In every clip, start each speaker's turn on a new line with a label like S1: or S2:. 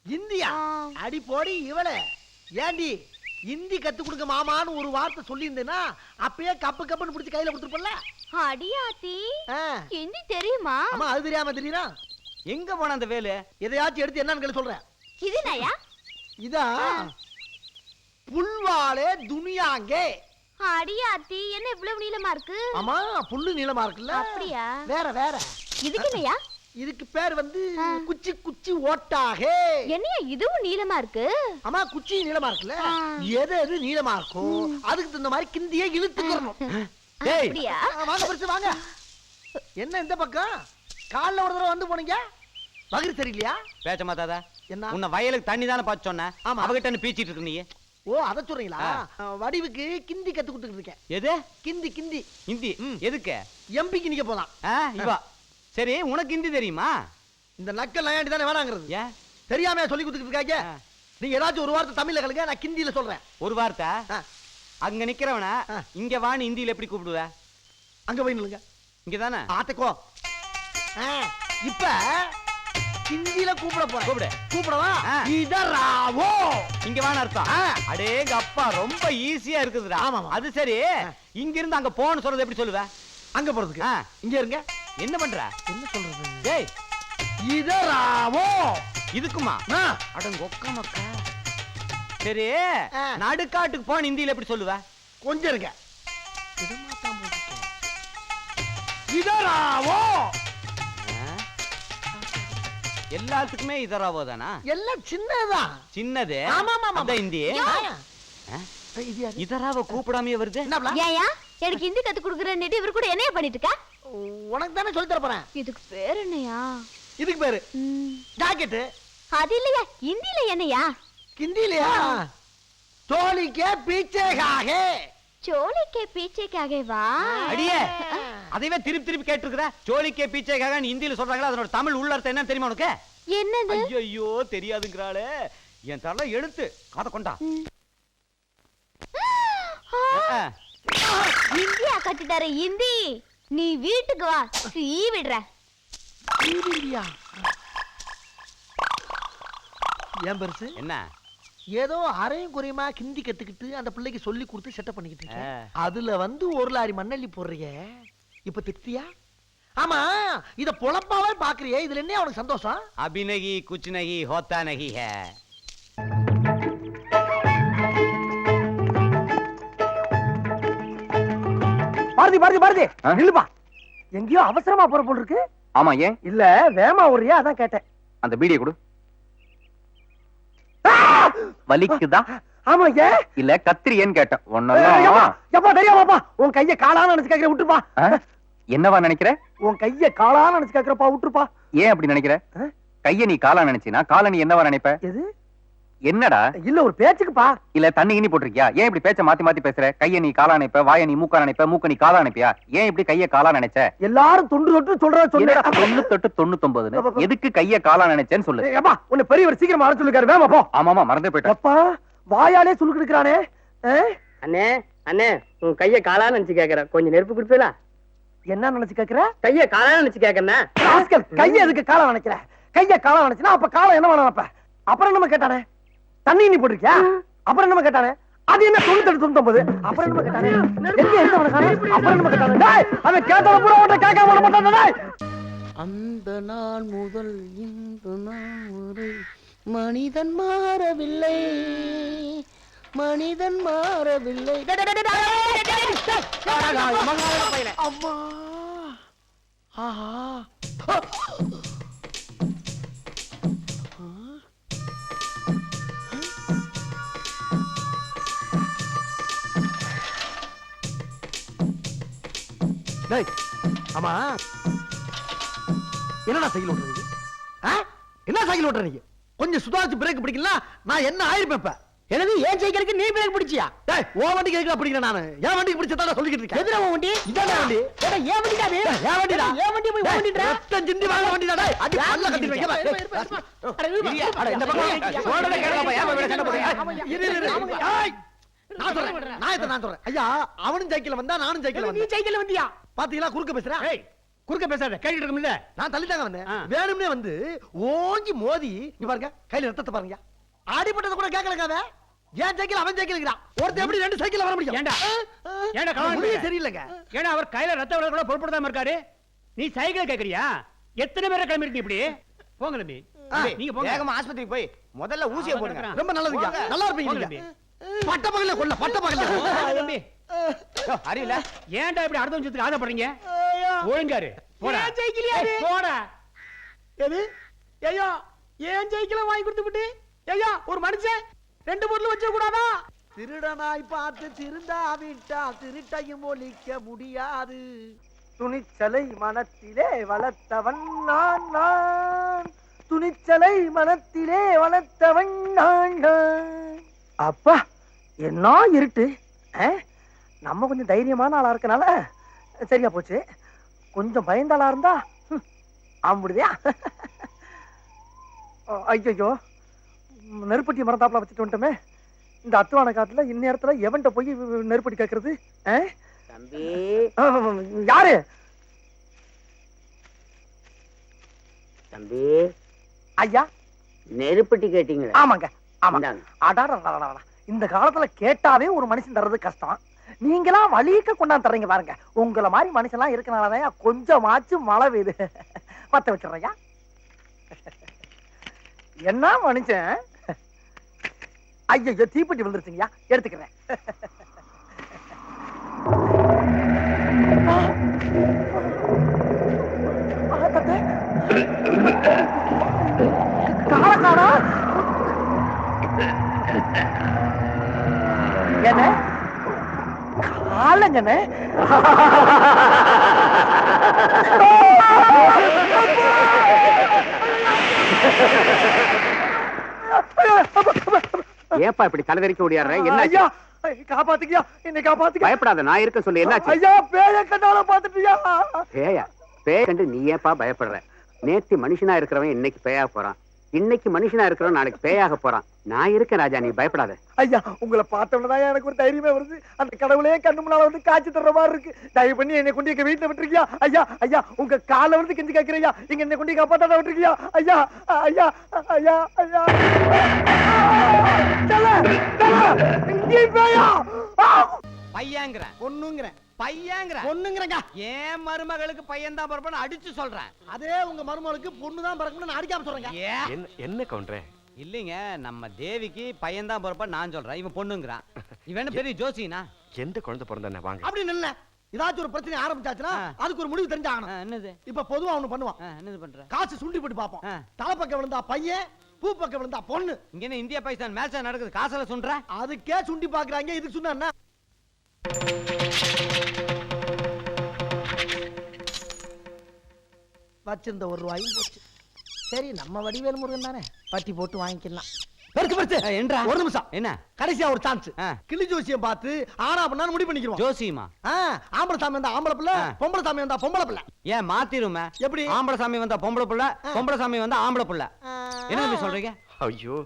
S1: India அடி போடி இவளே. ஏண்டி இந்தி கத்து கொடுக்க மாமான்னு ஒரு வார்த்தை சொல்லியிருந்தேன்னா அப்பயே கப்பு கப்புன்னு பிடிச்சி கையில கொடுத்துருப்பல.
S2: அடியாத்தி ஹிந்தி தெரியுமா?
S1: ஆமா, அது தெரியாம தெரியுதா?
S3: எங்க போன அந்த வேலு?
S1: எதையாச்சும் எடுத்து என்னன்னு சொல்றேன்.
S2: இது நயா
S1: இதா புல்வாலே துனியாங்கே.
S2: அடியாத்தி என்ன இவ்வளவு நீளமா இருக்கு?
S1: ஆமா, புல்லு நீளமா இருக்குல்ல.
S2: அப்படியா?
S1: வேற வேற.
S2: இதுக்கு நயா?
S1: இதுக்கு பேர் வந்து குச்சி குச்சி ஓட்டாகே.
S2: என்னையா இதுவும் நீளமா இருக்கு?
S1: ஆமா, குச்சி நீளமா இருக்குல்ல. எது எது நீளமா இருக்கும் அதுக்கு தகுந்த மாதிரி கிந்தியே இழுத்துக்கறணும்.
S3: டேய்
S2: அப்படியா?
S1: வாங்க பரிசு வாங்க. என்ன இந்த பக்கம் கால்ல ஒரு தடவை வந்து போனீங்க? வயிறு சரியில்லையா?
S3: பேச்ச மாத்தாதா.
S1: என்ன
S3: உன்னை வயலுக்கு தண்ணி தானே பார்த்து சொன்னேன். அவகிட்ட பீச்சிட்டு இருக்கு நீ.
S1: ஓ, அத சொல்றீங்களா? வடிவுக்கு கிந்தி கத்து கொடுத்துட்டு இருக்கேன்.
S3: எது
S1: கிந்தி? கிந்தி
S3: ஹிந்தி எதுக்கு?
S1: எம்பிக்கு நீங்க போலாம்.
S3: இவா சரி, உனக்கு ஹிந்தி தெரியுமா?
S1: இந்த நக்கல் நயாண்டி தானே வேணாங்கிறது.
S3: ஏன்
S1: தெரியாம சொல்லி கொடுத்துட்டு இருக்காங்க. நீங்க ஏதாச்சும் ஒரு வார்த்தை தமிழ்ல கலங்க, நான் கிந்தியில சொல்றேன்.
S3: ஒரு வார்த்தை. அங்க நிக்கிறவன இங்க வான்னு ஹிந்தியில எப்படி கூப்பிடுவ?
S1: அங்க போய் நில்லுங்க.
S3: இங்க தானே
S1: ஆத்தக்கோ. இப்ப ஹிந்தியில கூப்பிட போறேன்.
S3: கூப்பிடு.
S1: கூப்பிடவா? இதராவோ.
S3: இங்க வான்னு அர்த்தம். அடேங்க அப்பா, ரொம்ப ஈஸியா இருக்குதுடா. அது சரி, இங்க இருந்து அங்க போன்னு சொல்றது எப்படி சொல்லுவ?
S1: அங்க போறதுக்கு இங்க இருங்க.
S3: என்ன பண்ற?
S1: என்ன சொல்றது?
S3: டேய்
S1: இதராவோ.
S3: இதுக்குமா? அடங்க ஒக்கமக்கா. சரி, நடுக்காட்டுக்கு போன ஹிந்தியில எப்படி சொல்லுவ?
S1: கொஞ்சம் இருங்க. இதமாத்தான் போட்டுட்டேன். இதராவோ.
S3: எல்லாத்துக்குமே இதராவோ தானா?
S1: எல்லாம் சின்னதுதான்.
S3: சின்னது?
S1: ஆமா ஆமா
S3: அந்த ஹிந்தி. இதராவோ கூப்பிடாமே வருது.
S2: ஏயா எனக்கு ஹிந்தி கத்து குடுக்குறேன்னு இவர் கூட என்னைய பண்ணிட்டு இருக்க?
S1: உனக்கு தானே சொல்லி தர போறேன்.
S2: இதுக்கு பேர் என்னையா?
S1: இதுக்கு பேரு ஜாக்கெட்.
S2: அது இல்லையா, ஹிந்தில என்னையா?
S1: ஹிந்திலயா? चोली के पीछे कागे.
S2: चोली के पीछे कागे வா.
S3: அடியே, அதைவே திருப்பி திருப்பி கேட்டிருக்கற. चोली के पीछे कागன்னு ஹிந்தில சொல்றாங்களா? அதோட தமிழ் உள்ள அர்த்தம் என்னன்னு தெரியுமா உனக்கு?
S2: என்னது?
S3: ஐயோ தெரியாதுங்கறாளே. என் தரல எடுத்து காத கொண்டா.
S2: ஹிந்தியா கட்டிட்டாரே ஹிந்தி. நீ வீட்டுக்கு வா, சீ விடுற.
S1: சீவியா? ஏன் பெருசு?
S3: என்ன?
S1: ஏதோ அரையும் குறையுமா ஹிந்தி கத்துக்கிட்டு அந்த பிள்ளைக்கு சொல்லி கொடுத்து செட்டப் பண்ணிக்கிட்டு இருக்கேன். அதுல வந்து ஒரு லாரி மண்ணள்ளி போடுறிய. இப்ப திருப்தியா? ஆமா, இத பொளப்பாவே பாக்குறியே, இதுல என்ன உனக்கு சந்தோஷம்?
S3: अभी नहीं कुछ नहीं होता नहीं है.
S1: பாரதி பாரதி பாரதி நில்லுப்பா. எங்கயோ அவசரமா போற போல இருக்கு.
S4: ஆமா, ஏன்?
S1: இல்ல வேமா ஒரியா, அதான் கேட்டேன்.
S4: அந்த பீடியை கொடு. வலிக்குதா?
S1: ஆமா, ஏன்?
S4: இல்ல கத்திரியேன்னு கேட்டேன். ஒன்னெல்லாம்
S1: எப்பா தெரியாமாப்பா. உன் கைய காலான்னு நினைச்சு கேக்குற, விட்டுப்பா.
S4: என்னவா நினைக்கிற?
S1: உன் கைய காலான்னு நினைச்சு கேக்குறப்பா, விட்டுப்பா.
S4: ஏன் அப்படி நினைக்கிற? கைய நீ காலா நினைச்சினா கால நீ என்னவா நினைப்ப?
S1: எது?
S4: என்னடா?
S1: இல்ல ஒரு பேச்சுக்குப்பா.
S4: இல்ல தண்ணி இனி போட்டிருக்கியா? ஏன் இப்படி பேச்ச மாத்தி மாத்தி பேசுற? கைய நீ காலா நினைப்ப, வாய நீ மூக்கா நினைப்ப, மூக்க நீ காலா நினைப்பியா? ஏன் இப்படி கைய காலா நினைச்ச?
S1: எல்லாரும் தொண்டு தொட்டு சொல்றத சொல்லு.
S4: 98 99 எதுக்கு கைய காலா நினைச்சேன்னு சொல்லு.
S1: ஏப்பா, உன்னை பெரியவர் சீக்கிரம் வர சொல்லிருக்காரு, வேமா போ.
S4: ஆமாமா, மறந்தே போயிட்டேன்.
S1: அப்பா வாயாலே சொல்லி கொடுக்கறானே.
S5: அண்ணே அண்ணே, உன் கைய காலா நினைச்சு கேக்குற, கொஞ்சம் நெருப்பு குடுப்பீங்களா?
S1: என்ன நினைச்சு கேக்குற?
S5: கைய காலா நினைச்சு கேக்குறேன்.
S1: கைய எதுக்கு காலா நினைக்கிற? கைய காலா நினைச்சனா அப்ப காலம் என்ன வேணும்? அப்புறம் என்ன கேட்டானே? தண்ணி நீ போட்டுருக்கியா? அப்புறம் என்ன கேட்டானே? அது என்ன 98 99? அப்புறம் என்ன கேட்டானே? எங்க எந்த வனகானே? அப்புறம் என்ன கேட்டானே? டேய், அவன் கேட்டத பூரா உன்ட கேட்காம விட மாட்டானே. டேய், அந்த நாள் முதல் இந்த நாள் வரை மனிதன் மாறவில்லை, மனிதன் மாறவில்லை. அம்மா, ஆஹா, டேய், ஆமா என்னடா சைக்கிள் ஓட்டுறீங்க? என்ன சைக்கிள் ஓட்டுறீங்க? கொஞ்சம் சுதாரிச்சு பிரேக் பிடிக்கல, நான் என்ன ஆயிருப்பேன் இப்ப? எனது ஏன் சைக்கிளுக்கு நீ பிரேக் பிடிச்சியா? டேய், ஓ வண்டிக்கு எதுக்கு பிடிக்கிறேன் நானு? என் வண்டிக்கு பிடிச்சதா சொல்லிக்கிட்டு இருக்கேன். எதுல உன் வண்டி? இதான வண்டி. டேய், ஏன் வண்டிடா இது? ஏன் வண்டிடா? ஏன் வண்டி போய் ஓ வண்டிடா? ரத்தம் சிந்தி வாங்க வண்டிடா. டேய், அடி பல்ல கட்டிடுவீங்க. அட இந்த பக்கம் ஓடவே கேளப்பா. ஏன் போய் சண்டை போடுறீங்க? இரு. டேய், நான் சொல்றேன். நான் சொல்றேன். ஐயா, அவனும் சைக்கிள்ல வந்தா நானும் சைக்கிள்ல வந்தேன். நீ சைக்கிள்ல வந்தியா? பாத்தீங்களா குறுக்க பேசுறேன். ஏய்,
S3: குறுக்க பேசாத கேட்டுட்டு இருக்கோம்ல.
S1: நான் தள்ளிட்டாங்க வந்தேன். வேணும்னே வந்து ஓங்கி மோதி இங்க பாருங்க, கையில ரத்தத்தை பாருங்க. அடிபட்டது கூட கேட்கலங்க அவன். ஏன் சைக்கிள் அவன் சைக்கிள்ங்கிறான். ஒருத்தன் எப்படி 2 சைக்கிள் வர முடியும்?
S3: ஏண்டா ஏண்டா கவனம்
S1: முடியே சரியில்லைங்க.
S3: ஏன்னா அவர் கையில ரத்த விட கூட பொருட்படுத்தாம இருக்காரு. நீ சைக்கிள் கேக்குறியா? எத்தனை பேரை கிளம்பிட்டு இப்படி போங்க தம்பி. நீங்க போங்க, வேகமா ஆஸ்பத்திரிக்கு போய் முதல்ல ஊசியை போடுங்க.
S1: ரொம்ப நல்லதுங்க, நல்லா இருப்பீங்க நீங்க. பட்ட பகல்ல கொல்ல, பட்ட பகல்ல
S3: தம்பி. அறியல ஏன்டா இப்படி அடுத்த நிமிஷத்துக்கு ஆசைப்படுறீங்க? ஒழுங்காரு போடா. சைக்கிளியா போடா.
S1: எது ஐயா ஏன் சைக்கிளை வாங்கி கொடுத்துட்டு ஐயா ஒரு மனுஷன் 2 பொருள் வச்ச கூடாதா? திருடனாய் பார்த்து திருந்தாவிட்டா திருட்டையும் ஒழிக்க முடியாது. துணிச்சலை மனத்திலே வளர்த்தவன் நான் நான், துணிச்சலை மனத்திலே வளர்த்தவன் நான் நான். அப்பா என்ன இருட்டு. நம்ம கொஞ்சம் தைரியமான ஆளா இருக்கனால சரியா போச்சு. கொஞ்சம் பயந்தாளா இருந்தா ஆம்பிடுதியா? ஐயோ நெருப்பட்டி மரத்தாப்புல வச்சுட்டு வந்துட்டோமே. இந்த அத்துவான காட்டுல இந்நேரத்துல எவன்ட்ட போய் நெருப்பட்டி கேட்கறது?
S5: தம்பி
S1: யாரு?
S5: தம்பி
S1: ஐயா
S5: நெருப்பட்டி கேட்டீங்களா?
S1: ஆமாங்க ஆமாங்க. அடாடா இந்த காலத்துல கேட்டாவே ஒரு மனுஷன் தர்றது கஷ்டம். நீங்களா வலிக்க கொண்டாந்து தர்றீங்க பாருங்க. உங்களை மாதிரி மனுஷன்லாம் இருக்கனாலதான் கொஞ்சமாச்சும் மழை பெய்யுது. பத்த வச்சிடுறையா? என்ன மனுஷன்? ஐயோ தீப்பெட்டி விழுந்துருச்சுங்கய்யா, எடுத்துக்கிறேன். காலக்காரா என்ன காலங்கண்ணே?
S4: ஏப்பா இப்படி தலைவரிக்க ஓடியாடுற? என்ன
S1: ஐயா காப்பாத்துக்கியா, என்னை காப்பாத்துக்க.
S4: பயப்படாத, நான் இருக்க சொல்லு. என்னாச்சு?
S1: ஐயா பேய கண்டால பாத்துட்டியா?
S4: பேயா? பேய கண்டு நீ ஏப்பா பயப்படுற? நேத்து மனுஷனா இருக்கிறவன் இன்னைக்கு பேயா போறான், இன்னைக்கு மனுஷனா இருக்கிறவன் நாளைக்கு பேயாக போறான். நான் இருக்கேன் ராஜா, நீ பயப்படாத.
S1: ஐயா உங்களை பார்த்தவனதான் எனக்கு ஒரு தைரியமே வருது. அந்த கடவுளே கண்ணு முன்னால வந்து காட்சி தர்ற மாதிரி இருக்கு. தயவு பண்ணி என்னை கொண்டு எங்க வீட்டுல விட்டுருக்கியா? ஐயா ஐயா உங்க கால வந்து கெஞ்சி கேட்கிறையா, இங்க என்னை கொண்டு காப்பாத்தாட விட்டுருக்கியா? ஐயா ஐயா ஐயா ஐயா
S3: பையங்கிற
S1: பொண்ணுங்கிற
S3: பையங்கிற
S1: பொண்ணுங்கிறங்க.
S3: ஏன் மருமகளுக்கு பையன் தான் பிறப்பான்னு அடிச்சு சொல்றேன்.
S1: அதே உங்க மருமகளுக்கு பொண்ணுதான் பிறக்கணும்னு நான் அடிக்காம சொல்றேங்க.
S6: என்ன கவுண்டரே?
S3: இல்லைங்க, நம்ம தேவிக்கு பையன் தான் பிறப்பா நான் சொல்றேன், இவன் பொண்ணுங்கிறான். இவன் பெரிய ஜோசினா?
S6: எந்த குழந்தை பிறந்த வாங்க
S1: அப்படி இல்ல, ஏதாச்சும் ஒரு பிரச்சனை ஆரம்பிச்சாச்சுன்னா அதுக்கு ஒரு முடிவு தெரிஞ்சாகணும்.
S3: என்னது?
S1: இப்ப பொதுவா ஒண்ணு பண்ணுவான்.
S3: என்னது பண்ற?
S1: காசு சுண்டி போட்டு பாப்போம். தலை பக்கம் விழுந்தா பையன், பூ பக்கம் விழுந்தா பொண்ணு.
S3: இங்க என்ன இந்தியா பாகிஸ்தான் மேட்ச் நடக்குது? காசுல சொல்ற?
S1: அதுக்கே சுண்டி பாக்குறாங்க. இதுக்கு சொன்னா வச்சிருந்த ₹1 போச்சு. சரி நம்ம வடிவேல் முருகன் தானே, பட்டி போட்டு வாங்கிக்கலாம். ஒரு நிமிஷம்,
S3: என்ன
S1: கடைசியா ஒரு சான்ஸ். கிளி ஜோசியம் பார்த்து ஆனா பண்ணா முடிவு பண்ணிக்கிறோம்.
S3: ஜோசியமா?
S1: ஆம்பளை சாமி வந்தா ஆம்பளை பிள்ளை, பொம்பளை சாமி வந்தா பொம்பளை பிள்ளை.
S3: ஏன் மாத்திருமே?
S1: எப்படி?
S3: ஆம்பளை சாமி வந்தா பொம்பளை பிள்ளை, பொம்பளை சாமி வந்தா ஆம்பளை பிள்ளை. என்ன சொல்றீங்க?
S6: ஐயோ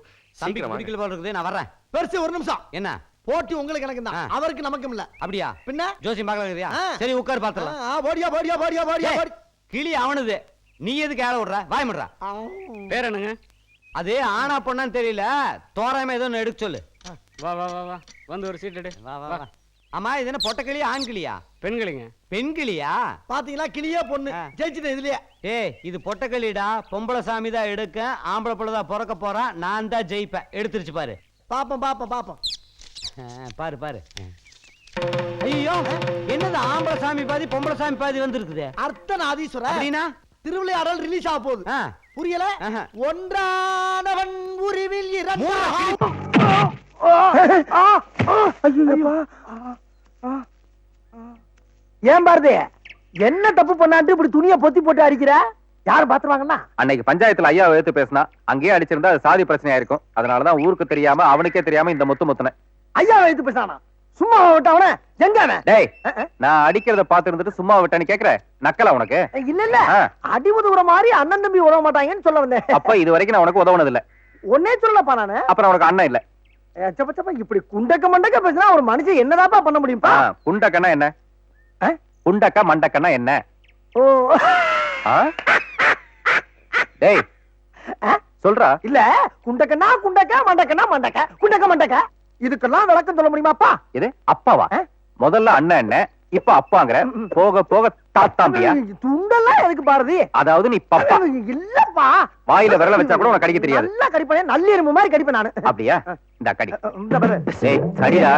S3: தம்பி குடிக்கல போல இருக்குது, நான் வர்றேன்.
S1: பெருசு ஒரு நிமிஷம்.
S3: என்ன
S1: போட்டி உங்களுக்கு எனக்கு தான், அவருக்கு நமக்கும் இல்ல.
S3: அப்படியா?
S1: பின்ன
S3: ஜோசியம் பார்க்கலையா? சரி உட்கார் பாத்துறலாம்.
S1: போடியா போடியா போடியா போடியா.
S3: கிளி அவனுது, நீ எதுக்கு ஏழ விடுற? வாய்முடுறா.
S6: பேர் என்னங்க?
S3: அது ஆனா பொண்ணான்னு தெரியல, தோராயமா ஏதோ ஒண்ணு எடுக்க சொல்லு.
S6: வா வா வா வா, வந்து ஒரு சீட் எடு.
S3: வா வா வா. ஆமா இது என்ன பொட்டை கிளியா ஆண் கிளியா?
S6: பெண்களுங்க.
S3: பெண் கிளியா?
S1: பாத்தீங்களா, கிளியே பொண்ணு ஜெயிச்சிட்டேன் இதுலயே.
S3: ஏய் இது பொட்டை கிளிடா, பொம்பளை சாமி தான் எடுக்க, ஆம்பளை பிள்ளை தான் பிறக்க போறான், நான் தான் ஜெயிப்பேன். எடுத்துருச்சு பாரு.
S1: பாப்போம் பாப்போம் பாப்போம்.
S3: பாரு பாரு. ஐயோ என்னது, ஆம்பளை சாமி பாதி பொம்பளை சாமி பாதி வந்திருக்குது.
S1: அர்த்தநாதீஸ்வரர்
S3: அப்படின்னா
S1: திருவிளையாடல் ரிலீஸ் ஆக போகுது. புரியல? ஒன்றானவன் உருவில் ஏன் பாரதி என்ன தப்பு பண்ணாட்டு இப்படி துணியை பொத்தி போட்டு அடிக்கிற? யாரும் பாத்துருவாங்கன்னா?
S4: அன்னைக்கு பஞ்சாயத்துல ஐயா எடுத்து பேசினா, அங்கேயே அடிச்சிருந்தா அது சாதி பிரச்சனையா இருக்கும். அதனாலதான் ஊருக்கு தெரியாம அவனுக்கே தெரியாம இந்த முத்துன.
S1: ஐயா எடுத்து பேசானா? சும்மா விட்டவன எங்க?
S4: டேய் நான் அடிக்கிறத பாத்து இருந்துட்டு சும்மா விட்டான்னு கேக்குற? நக்கலா உனக்கு?
S1: இல்ல இல்ல, அடி உதவுற மாதிரி அண்ணன் தம்பி உதவ மாட்டாங்கன்னு சொல்ல வந்தேன்.
S4: அப்ப இது வரைக்கும் நான் உனக்கு உதவுனது இல்ல.
S1: ஒன்னே சொல்லப்பா நானு. அப்புறம்
S4: உனக்கு அண்ணன் இல்ல.
S1: இப்படி குண்டக்க மண்டக்க பேசினா ஒரு மனுஷன் என்னதாப்பா பண்ண முடியும்பா?
S4: குண்டக்கன்னா என்ன? குண்டக்க மண்டக்கன்னா என்ன?
S1: ஓ
S7: டேய் சொல்றா.
S1: இல்ல குண்டக்கனா குண்டக்க மண்டக்கனா மண்டக்க குண்டக்க மண்டக்க இதுக்கெல்லாம் விளக்கம் சொல்ல முடியுமாப்பா?
S7: இது அப்பாவா? முதல்ல அண்ணன் என்ன, இப்ப அப்பாங்கற, போக போக தாத்தாம்பியா?
S1: துண்டெல்லாம் எதுக்கு பாரதி?
S7: அதாவது நீ பப்பா
S1: இல்லப்பா.
S7: வாயில விரல வச்சா கூட உனக்கு கடிக்க தெரியாது.
S1: நல்லா கடிப்பேன், நல்ல எறும்பு மாதிரி கடிப்பேன் நானு.
S7: அப்படியா? இந்த கடி.
S1: இந்த பாரு.
S7: டேய் கடிடா.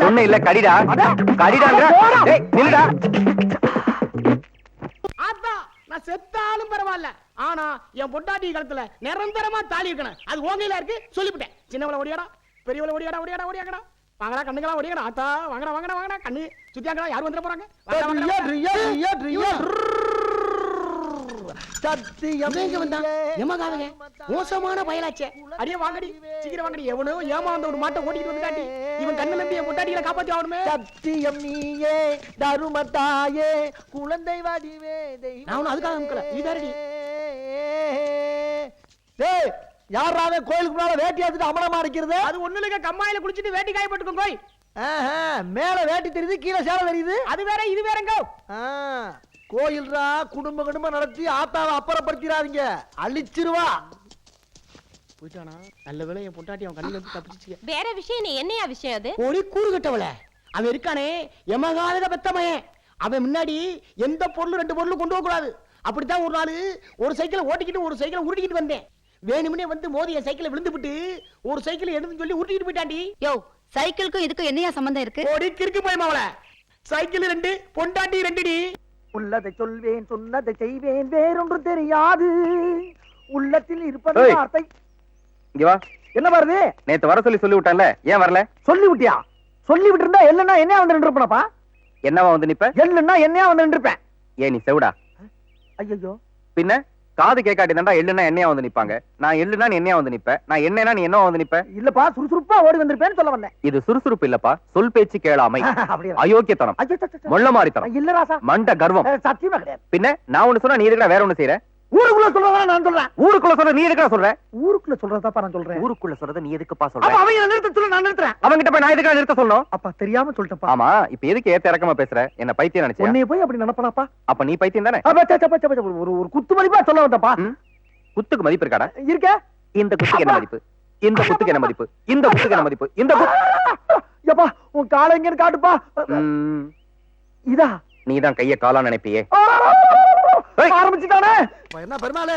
S7: சொன்ன இல்ல கடிடா. கடிடாங்கற. டேய் நில்லுடா.
S3: ஆத்தா நான் செத்தாலும் பரவாயில்ல, ஆனா என் பொண்டாட்டி கழுத்துல நிரந்தரமா தாலி இருக்கணும். அது ஓங்கையில இருக்கு, சொல்லிவிட்டேன். சின்னவள ஓடியாடா, பெரியவள ஓடியாடா, ஓடியாடா ஓடியாடா. வாங்கடா கண்ணுங்களா ஓடியாடா. ஆத்தா வாங்கடா வாங்கடா வாங்கடா. கண்ணு சுத்தியாங்கடா, யார் வந்துட போறாங்க? மோசமான பயலாச்சே. அடியே வாங்கடி, சீக்கிரம் வாங்கடி. எவனோ ஏமாந்த ஒரு மாட்டை ஓட்டிட்டு வந்து காட்டி இவன் கண்ணு நம்பி என் பொண்டாட்டிகளை காப்பாத்தி ஆகணுமே.
S1: சத்தியம் நீயே தருமத்தாயே குழந்தை வடிவே தெய்வம்.
S3: நான் அதுக்காக அமுக்கல, நீதாரடி.
S1: டேய் யாராவே கோயிலுக்கு முன்னால வேட்டி எடுத்துட்டு அமரமா அடிக்கிறது?
S3: அது ஒண்ணு இல்லைங்க, கம்மாயில குளிச்சிட்டு வேட்டி காய போட்டுக்கோங்க. கோய்
S1: மேல வேட்டி தெரியுது, கீழே சேலை தெரியுது.
S3: அது வேற இது வேறங்க.
S1: கோயில்ரா, குடும்பம் நடத்தி ஆத்தாவை அப்புறப்படுத்திடாதீங்க, அழிச்சிருவா.
S3: போயிட்டானா? நல்ல வேளை என் பொண்டாட்டி அவன் கண்ணுல இருந்து தப்பிச்சிச்சு.
S2: வேற விஷயம் நீ என்னையா விஷயம் அது?
S3: ஒரு கூறு கட்டவள அவன் இருக்கானே, எமகாலக பெத்தமையன். அவன் முன்னாடி எந்த பொருள் ரெண்டு பொருள் கொண்டு போக கூடாது. அப்படித்தான் ஒரு நாள் ஒரு சைக்கிளை ஓட்டிக்கிட்டு ஒரு சைக்கிளை உருட்டிக்கிட்டு வந்தேன். வேணுமுனே வந்து மோதி என் சைக்கிளை விழுந்து விட்டு ஒரு சைக்கிள் எடுத்து சொல்லி உருட்டிக்கிட்டு போயிட்டாண்டி.
S2: யோ சைக்கிளுக்கும் இதுக்கும் என்னையா சம்பந்தம் இருக்கு?
S3: ஓடி கிறுக்கு போயமாவள. சைக்கிள் ரெண்டு, பொண்டாட்டி ரெண்டுடி.
S1: உள்ளதை சொல்வேன், சொன்னதை செய்வேன், வேறொன்று தெரியாது. உள்ளத்தில் இருப்பது
S7: ஏய்.
S1: வார்த்தை.
S7: இங்க வா.
S1: என்ன வருது?
S7: நேத்து வர சொல்லி விட்டான்ல, ஏன் வரல?
S1: சொல்லி விட்டியா? சொல்லி விட்டு இருந்தா எல்லன்னா என்னையா வந்து நின்றுப்பனப்பா?
S7: என்னவா வந்து நிப்ப?
S1: எல்லுன்னா என்னையா வந்து நின்றுப்பேன்.
S7: ஏன் நீ செவுடா?
S1: ஐயோ
S7: பின்ன காது கேட்காட்டி தான்டா எள்ளுனா என்னையா வந்து நிப்பாங்க. நான் எள்ளுனா நீ என்னையா வந்து நிப்ப, நான் என்னன்னா நீ என்னவா வந்து நிப்ப?
S1: இல்லப்பா, சுறுசுறுப்பா ஓடி வந்திருப்பேன்னு சொல்ல வந்தேன்.
S7: இது சுறுசுறுப்பு இல்லப்பா, சொல் பேச்சு கேளாமை,
S1: அப்படியா?
S7: அயோக்கியத்தனம்,
S1: ஐயோ, சே, சே, சே.
S7: மொள்ள மாறித்தனம்,
S1: இல்ல ராசா,
S7: மண்ட கர்வம்.
S1: சத்தியமா கிடையாது.
S7: பின்ன நான் ஒண்ணு சொன்னா நீ எதுக்குடா வேற ஒண்ணு செய்யற?
S1: ஊருக்குள்ள சொல்றதா நான் சொல்றேன்.
S7: ஊருக்குள்ள சொல்ற நீ எதுக்குடா சொல்ற?
S1: ஊருக்குள்ள சொல்றதாப்பா நான் சொல்றேன்.
S7: ஊருக்குள்ள சொல்றத நீ எதுக்குப்பா
S1: அப்ப
S7: சொல்ற?
S1: அவங்க நிறுத்த சொல்ல நான் நிறுத்துறேன்.
S7: அவங்கிட்ட போய் நான் எதுக்குடா நிறுத்த சொல்லணும்?
S1: அப்பா தெரியாம சொல்லிட்டேன்ப்பா.
S7: ஆமா, இப்ப எதுக்கு ஏத்த இறக்கமா பேசுற? என்ன பைத்தியம் நினைச்சியா?
S1: உன்னைய போய் அப்படி நினைப்பனாப்பா?
S7: அப்ப நீ பைத்தியம் தானே?
S1: அப்ப சே, சே, சே, சே, ஒரு குத்து மதிப்பா சொல்ல வந்தப்பா.
S7: குத்துக்கு மதிப்பு இருக்காடா?
S1: இருக்க.
S7: இந்த குத்துக்கு என்ன மதிப்பு? இந்த குத்துக்கு என்ன மதிப்பு? இந்த குத்துக்கு என்ன மதிப்பு? இந்த
S1: யப்பா உன் காலை எங்கன்னு காட்டுப்பா. இதா
S7: நீதான் கைய காலா நினைப்பியே.
S1: ஆரம்பிச்சுட்டானே. என்ன பெருமாளே,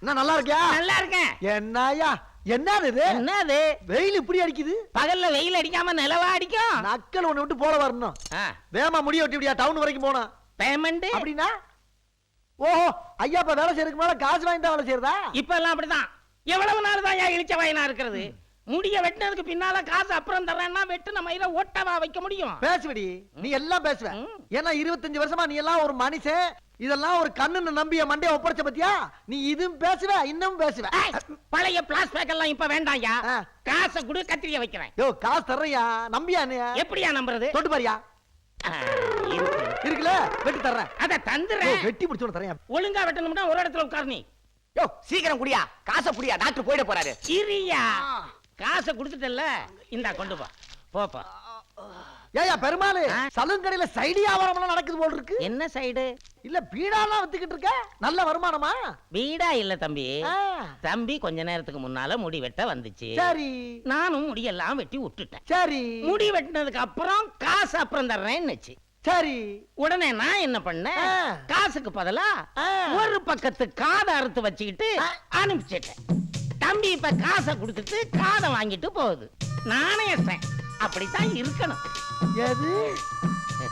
S1: என்ன நல்லா இருக்கியா?
S3: நல்லா இருக்கேன்.
S1: என்னயா என்னது இது?
S3: என்னது?
S1: வெயில் இப்படி அடிக்குது.
S3: பகல்ல வெயில் அடிக்காம நிலவா அடிக்கும்.
S1: நக்கல் ஒண்ணு விட்டு போல வரணும். வேமா முடிய வெட்டி இப்படியா டவுன் வரைக்கும் போனா
S3: பேமெண்ட்
S1: அப்படின்னா? ஓஹோ, ஐயா இப்ப வேலை செய்யறதுக்கு மேல காசு வாங்கி தான் வேலை செய்யறதா?
S3: இப்ப எல்லாம் அப்படிதான். எவ்வளவு நாள் தான் ஏன் இழிச்ச வயனா இருக்கிறது? முடிய வெட்டினதுக்கு பின்னால காசு அப்புறம் தர்றேன்னா வெட்டு நம்ம இதை ஓட்டவா வைக்க முடியும்?
S1: பேசுவடி, நீ எல்லாம் பேசுவ. ஏன்னா 25 வருஷமா நீ எல்லாம் ஒரு மனுஷன், இதெல்லாம் ஒரு கண்ணுன்னு நம்பிய மண்டைய ஒப்படைச்ச பத்தியா? நீ இதுவும் பேசுவ, இன்னும் பேசுவ.
S3: பழைய பிளாஸ்பேக் எல்லாம் இப்ப வேண்டாம்யா. காசை குடு, கத்திரிய வைக்கிறேன்.
S1: யோ காசு தர்றையா, நம்பியா?
S3: எப்படியா நம்புறது?
S1: தொட்டு பாரியா? இருக்குல்ல, வெட்டி தர்றேன்.
S3: அத தந்துறேன்.
S1: வெட்டி பிடிச்சு தரேன்.
S3: ஒழுங்கா வெட்டணும்னா ஒரு இடத்துல உட்கார். நீ
S5: யோ சீக்கிரம் குடியா, காசை புடியா, டாக்டர் போயிட போறாரு.
S3: சிரியா, காசை கொடுத்துட்டல்ல, இந்தா கொண்டு போ. போப்பா.
S1: ஏயா பெருமாளு, சலுங்கடையில சைடு வியாபாரம் நடக்குது போல் இருக்கு.
S3: என்ன சைடு?
S1: இல்ல பீடாலாம் வித்துக்கிட்டு இருக்க, நல்ல வருமானமா?
S3: வீடா இல்ல தம்பி. தம்பி கொஞ்ச நேரத்துக்கு முன்னால முடி வெட்ட வந்துச்சு.
S1: சரி,
S3: நானும் முடியெல்லாம் வெட்டி விட்டுட்டேன்.
S1: சரி,
S3: முடி வெட்டினதுக்கு அப்புறம் காசு அப்புறம் தர்றேன்னுச்சு.
S1: சரி,
S3: உடனே நான் என்ன பண்ணேன், காசுக்கு பதிலா ஒரு பக்கத்து காதை அறுத்து வச்சுக்கிட்டு அனுப்பிச்சிட்டேன். தம்பி இப்ப காசை கொடுத்துட்டு காதை வாங்கிட்டு போகுது. நானே அப்படித்தான் இருக்கணும்.
S1: எது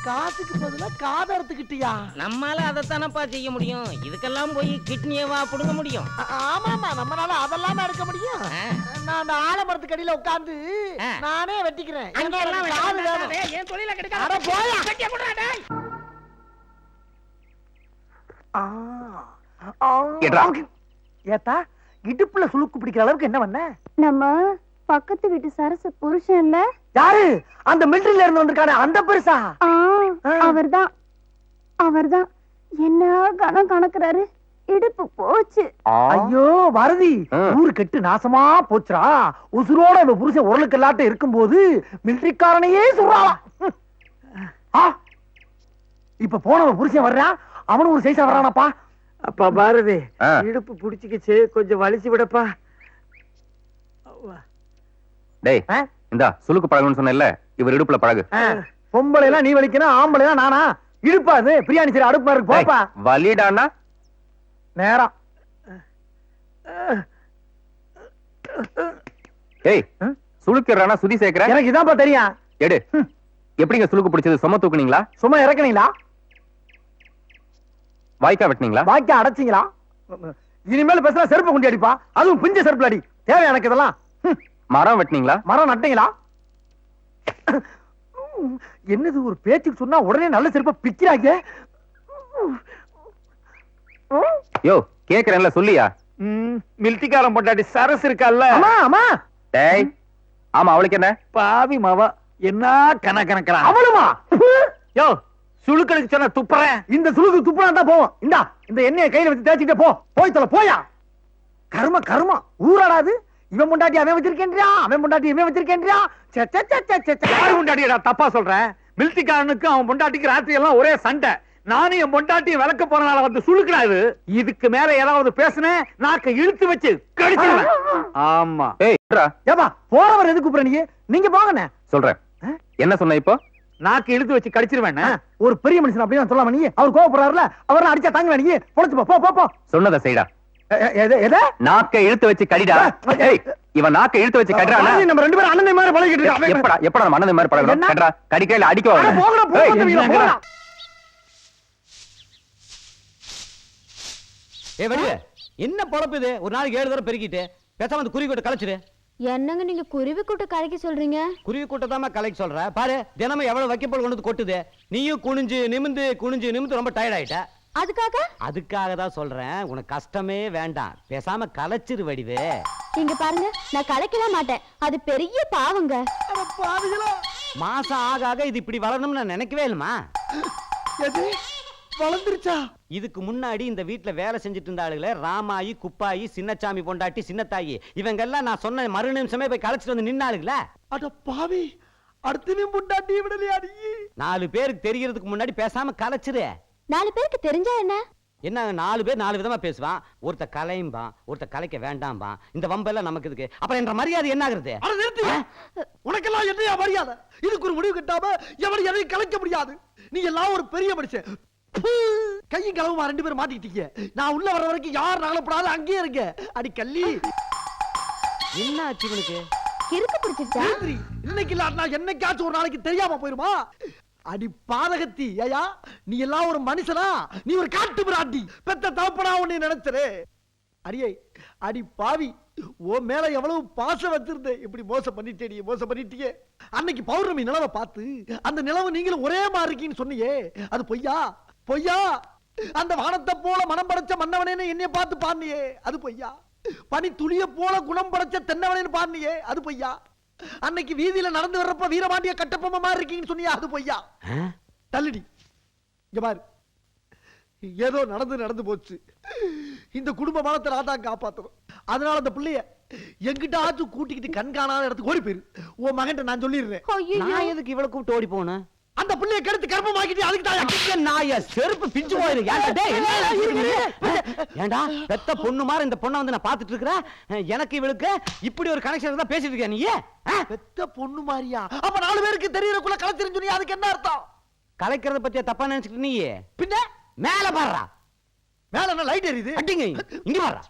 S1: காசுக்கு பதிலா காதறத்துக்கிட்டியா?
S3: நம்மால அதைத்தானப்பா செய்ய முடியும். இதுக்கெல்லாம் போய் கிட்னியவா புடுங்க முடியும்?
S1: ஆமாமா, நம்மளால அதெல்லாம் எடுக்க முடியும். நான் அந்த ஆலமரத்துக்கு அடியில உட்கார்ந்து நானே வெட்டிக்கிறேன்.
S3: என் தொழில கிடைக்காத வெட்டிய குடுறா டேய்.
S1: ஏத்தா இடுப்புல சுளுக்கு பிடிக்கிற அளவுக்கு என்ன பண்ண?
S2: நம்ம பக்கத்து வீட்டு சரச புருஷன் இல்ல?
S1: யாரு? அந்த மிலிட்டரியில இருந்து வந்திருக்கானே அந்த பெருசா?
S2: அவர்தான் அவர்தான். என்ன கணம் கணக்குறாரு, இடுப்பு போச்சு.
S1: ஐயோ வரதி, ஊரு கெட்டு நாசமா போச்சுரா. உசுரோட அந்த புருஷன் உரலுக்கெல்லாட்ட இருக்கும் போது மிலிட்டரிக்காரனையே சொல்றாளாம். இப்ப போனவ புருஷன் வர்றான், அவனும் ஒரு சைஸா வரானப்பா.
S5: அப்பா பாரதி
S7: ஆ.
S5: இடுப்பு புடிச்சுக்கிச்சு, கொஞ்சம் வலிச்சு விடப்பா.
S7: டேய் இந்தா சுளுக்கு பழகுன்னு சொன்னேன்ல, இவர் இடுப்புல பழகு.
S1: பொம்பளை எல்லாம் நீ வலிக்கணும், ஆம்பளை எல்லாம் நானா? இடுப்பா அது பிரியாணி சரி அடுப்பு இருக்கு போப்பா.
S7: வலிடான்னா
S1: நேரம்
S7: ஏய் சுளுக்கிறானா சுதி சேர்க்கிற?
S1: எனக்கு இதான்ப்பா தெரியும்.
S7: எடு. எப்படிங்க சுளுக்கு பிடிச்சது? சும்மா தூக்குனீங்களா?
S1: சும்மா இறக்குனீங்களா?
S7: வாய்க்கா வெட்டினீங்களா?
S1: வாய்க்கா அடைச்சிங்களா? இனிமேல் பேசுனா செருப்பு குண்டி அடிப்பா, அதுவும் பிஞ்ச செருப்புல அடி. தேவை எனக்கு இதெல்லாம்.
S7: மரம் வெட்டினீங்களா?
S1: மரம் நட்டீங்களா? என்னது ஒரு பேச்சுக்கு சொன்னா உடனே நல்ல செருப்ப பிக்கிறாங்க.
S7: யோ கேக்குறேன்ல சொல்லியா?
S1: மில்டிகாரன் பொண்டாட்டி சரஸ் இருக்கல்ல. ஆமா ஆமா.
S7: டேய் ஆமா அவளுக்கு என்ன?
S1: பாவி மாவா என்ன கணக்கணக்கிறான். அவளுமா? யோ சுளுக்கனுக்கு சொன்ன துப்புறேன். இந்த சுளுக்கு துப்புனா தான் போவோம். இந்தா இந்த எண்ணெயை கையில வச்சு தேய்ச்சிட்டு போ. போய் தொலை போயா. கர்ம கர்ம ஊராடாது. இவன் முண்டாட்டி அவன் வச்சிருக்கேன்றியா, அவன் முண்டாட்டி இவன் வச்சிருக்கேன்றியா. யாரு முண்டாட்டிடா தப்பா சொல்றேன்? மில்டிகாரனுக்கு அவன் முண்டாட்டிக்கு ராத்திரி எல்லாம் ஒரே சண்டை. நானும் என் பொண்டாட்டியும் விளக்க போறனால வந்து சுளுக்குறாது. இதுக்கு மேல ஏதாவது பேசுனேன் நாக்க இழுத்து வச்சு கடிச்சிடுவேன். ஆமா.
S7: ஏய்
S1: ஏப்பா போறவர் எதுக்கு கூப்பிடுற நீங்க? நீங்க போங்கண்ணே.
S7: சொல்றேன். என்ன சொன்ன இப்போ?
S1: நாக்கு இழுத்து வச்சு கடிச்சிருவேன். ஒரு பெரிய மனுஷன் அப்படின்னு சொல்லாம நீ அவர் கோவப்படுறாருல, அவர் அடிச்சா தாங்க நீ பொழைச்சு போ போ போ.
S7: சொன்னத செய்டா.
S1: எதை?
S7: நாக்க இழுத்து வச்சு கடிடா. ஏய் இவன் நாக்க இழுத்து வச்சு கடிறானா?
S1: நம்ம ரெண்டு பேரும் அண்ணன் மாதிரி பழகிட்டு இருக்கோம்.
S7: எப்படா நம்ம அண்ணன் மாதிரி பழகணும்? கடிறா கடிக்கையில அடிக்க வர.
S1: போங்கடா போங்கடா.
S6: ஏ வடிவே, என்ன பொழப்பு இது? ஒரு நாளைக்கு 7 தடவை பெருக்கிட்டு பேசாம அந்த குருவி கூட்ட கலைச்சிடு.
S2: என்னங்க நீங்க குருவி கூட்ட கலைக்க சொல்றீங்க?
S6: குருவி கூட்டத்தாம கலைக்கு சொல்ற பாரு. தினமும் எவ்வளவு வைக்கப்போல் கொண்டு வந்து கொட்டுது. நீயும் குனிஞ்சு நிமிந்து ரொம்ப டயர்ட் ஆயிட்ட. அதுக்காக தான் சொல்றேன், உனக்கு கஷ்டமே வேண்டாம், பேசாம கலைச்சிரு வடிவே.
S2: இங்க பாருங்க, நான் கலைக்கலாம் மாட்டேன், அது பெரிய பாவங்க.
S6: மாசம் ஆக ஆக இது இப்படி வளரணும்னு நான் நினைக்கவே இல்லமா.
S1: வளர்ந்துருச்சா?
S6: இதுக்கு முன்னாடி இந்த வீட்டுல வேலை செஞ்சுட்டு இருந்த ஆளுகளை ராமாயி, குப்பாயி, சின்னச்சாமி பொண்டாட்டி, சின்னத்தாயி இவங்க எல்லாம் நான் சொன்ன மறு நிமிஷமே போய் கலைச்சிட்டு வந்து நின்னாளுங்களே.
S1: அட பாவி, அடுத்து பொண்டாட்டி விடலையா நீ?
S6: 4 பேருக்கு தெரியறதுக்கு முன்னாடி பேசாம கலைச்சிரு.
S2: 4 பேருக்கு தெரிஞ்சா என்ன?
S6: என்ன 4 பேர் 4 விதமா பேசுவான். ஒருத்த கலையும்பா, ஒருத்த கலைக்க வேண்டாம்பா. இந்த வம்பெல்லாம் நமக்கு இருக்கு. அப்புறம் என்ற மரியாதை என்ன ஆகுறது?
S1: உனக்கெல்லாம் என்னையா மரியாதை? இதுக்கு ஒரு முடிவு கட்டாம எவனை எதையும் கலைக்க முடியாது. நீ எல்லாம் ஒரு பெரிய மனுஷன். கையும் களவுமா 2 பேரும் மாட்டிக்கிட்டீங்க. நான் உள்ள வர வரைக்கும் யார் நகலப்படாத அங்கேயே இருங்க. அடி கள்ளி.
S6: என்ன ஆச்சு இவனுக்கு?
S2: கிறுக்கு பிடிச்சிட்டா?
S1: இன்னைக்கு இல்லாட்டா என்னைக்காச்சும் ஒரு நாளைக்கு தெரியாம போயிருமா? அடி பாதகத்தி. ஏயா நீ எல்லாம் ஒரு மனுஷனா? நீ ஒரு காட்டு பிராட்டி. பெத்த தவப்பனா உன்னை நினைச்சரே. அடியே அடி பாவி, ஓ மேல எவ்வளவு பாசம் வச்சிருந்தேன், இப்படி மோசம் பண்ணிட்டீங்க. அன்னைக்கு பௌர்ணமி நிலவை பார்த்து அந்த நிலவு நீங்களும் ஒரே மாதிரி இருக்கீன்னு சொன்னியே, அது பொய்யா? அந்த வானத்தை போல மனம் படைச்ச மன்னவனே என்னைய பார்த்து பாண்டியே, அது பொய்யா? பனி துளிய போல குணம் படைச்ச தென்னவனேன்னு பாண்டியே, அது பொய்யா? அன்னைக்கு வீதியில நடந்து வர்றப்ப வீரபாண்டிய கட்டப்பொம்மை மாதிரி இருக்கீங்கன்னு சொன்னியா, அது பொய்யா? தள்ளுடி. இங்க பாரு, ஏதோ நடந்து போச்சு. இந்த குடும்ப மானத்தை நான் தான் காப்பாத்தணும். அதனால அந்த பிள்ளைய எங்கிட்ட ஆச்சு கூட்டிக்கிட்டு கண்காணாத இடத்துக்கு ஓடி போயிரு. உன் மகன் நான் சொல்லிடுறேன்.
S6: நான் எதுக்கு இவ்வளவு கூப்பிட்டு ஓடி போனேன்?
S1: அந்த பிள்ளைய கெடுத்து கர்ப்பமாக்கிட்டு அதுக்கு தான்
S6: நாய செருப்பு பிஞ்சு போயிரு. ஏண்டா பெத்த பொண்ணு மாதிரி இந்த பொண்ணை வந்து நான் பாத்துட்டு இருக்கிறேன். எனக்கு இவளுக்கு இப்படி ஒரு கனெக்ஷன் தான் பேசிட்டு இருக்க. நீ
S1: பெத்த பொண்ணு மாதிரியா? அப்ப 4 பேருக்கு தெரியறதுக்குள்ள கலைச்சிருந்து சொன்னீங்க, அதுக்கு என்ன அர்த்தம்?
S6: கலைக்கிறத பத்தியா தப்பா நினைச்சுக்கிட்டு நீ?
S1: பின்ன
S6: மேல பாடுறா.
S1: மேல என்ன லைட் எரியுது?
S6: அடிங்க இங்க பாடுறா.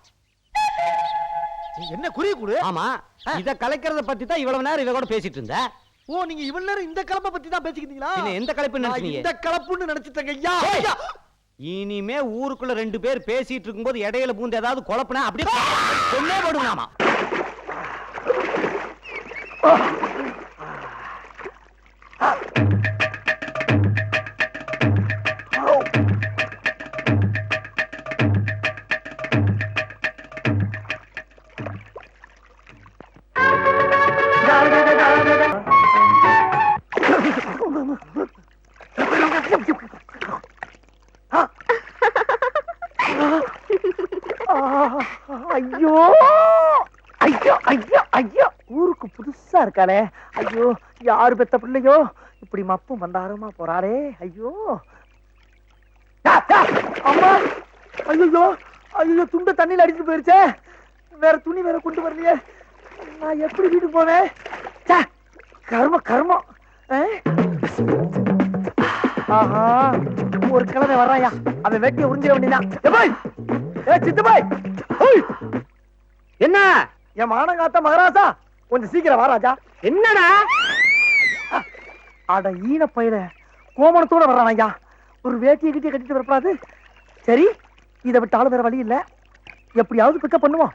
S1: என்ன குறிய கூடு?
S6: ஆமா, இத கலைக்கிறத பத்தி தான் இவ்வளவு நேரம் இவ கூட பேசிட்டு இருந்த.
S1: ஓ, நீங்க இவ்வளவு நேரம் இந்த கலப்பை பத்தி தான் பேசிக்கிட்டீங்களா?
S6: எந்த கலப்பு நினைச்சீங்க?
S1: இந்த கலப்புன்னு நினைச்சிட்டேங்க. ஐயா
S6: இனிமே ஊருக்குள்ள 2 பேர் பேசிட்டு இருக்கும்போது இடையில பூந்து ஏதாவது குழப்பனா அப்படியே கொன்னே போடுவாமா.
S1: ஐயோ ஐயோ ஐயோ ஐயோ, ஊருக்கு புதுசா இருக்காளே. ஐயோ, யாரு பெத்த பிள்ளையோ இப்படி மப்பும் மந்தாரமா போறாளே. ஐயோ
S3: அம்மா ஐயோ ஐயோ துண்ட தண்ணியில அடிச்சு போயிருச்சே. வேற துணி வேற கொண்டு வரலையே. நான் எப்படி வீட்டுக்கு போவேன்? கர்மம் கர்மம். ஆஹா ஒரு கிழமை வர்றாயா, அவன் வெட்டிய உறிஞ்சிட வேண்டியதான். சித்துபாய்
S5: என்ன
S3: என் மானங்காத்த மகராசா, கொஞ்சம் சீக்கிரம் வா ராஜா.
S5: என்னடா?
S3: அட ஈன பயில கோமணத்தோட வர்றான் ஐயா. ஒரு வேட்டியை கிட்டிய கட்டிட்டு வரப்படாது. சரி இதை விட்டாலும் வேற வழி இல்ல, எப்படியாவது பிக்கப் பண்ணுவோம்.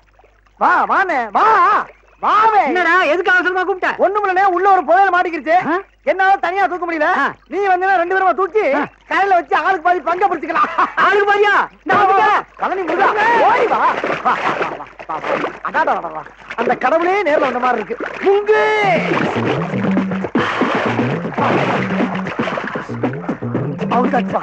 S3: வா வானே வா வாவே.
S5: என்னடா எதுக்கு அவசரமா கூப்பிட்ட?
S3: ஒண்ணுமில்ல, உள்ள ஒரு புயல் மாட்டிக்கிருச்சு. என்னால தனியா தூக்க முடியல. நீ வந்து 2 பேருமா தூக்கி கையில வச்சு ஆளுக்கு பாதி பங்க பிடிச்சுக்கலாம்.
S5: ஆளுக்கு பாதியா?
S3: கலனி முருகா ஓடி வா. அடாடா அந்த கடவுளே நேர்ல வந்த மாதிரி இருக்கு. முங்கு அவங்க கட்பா.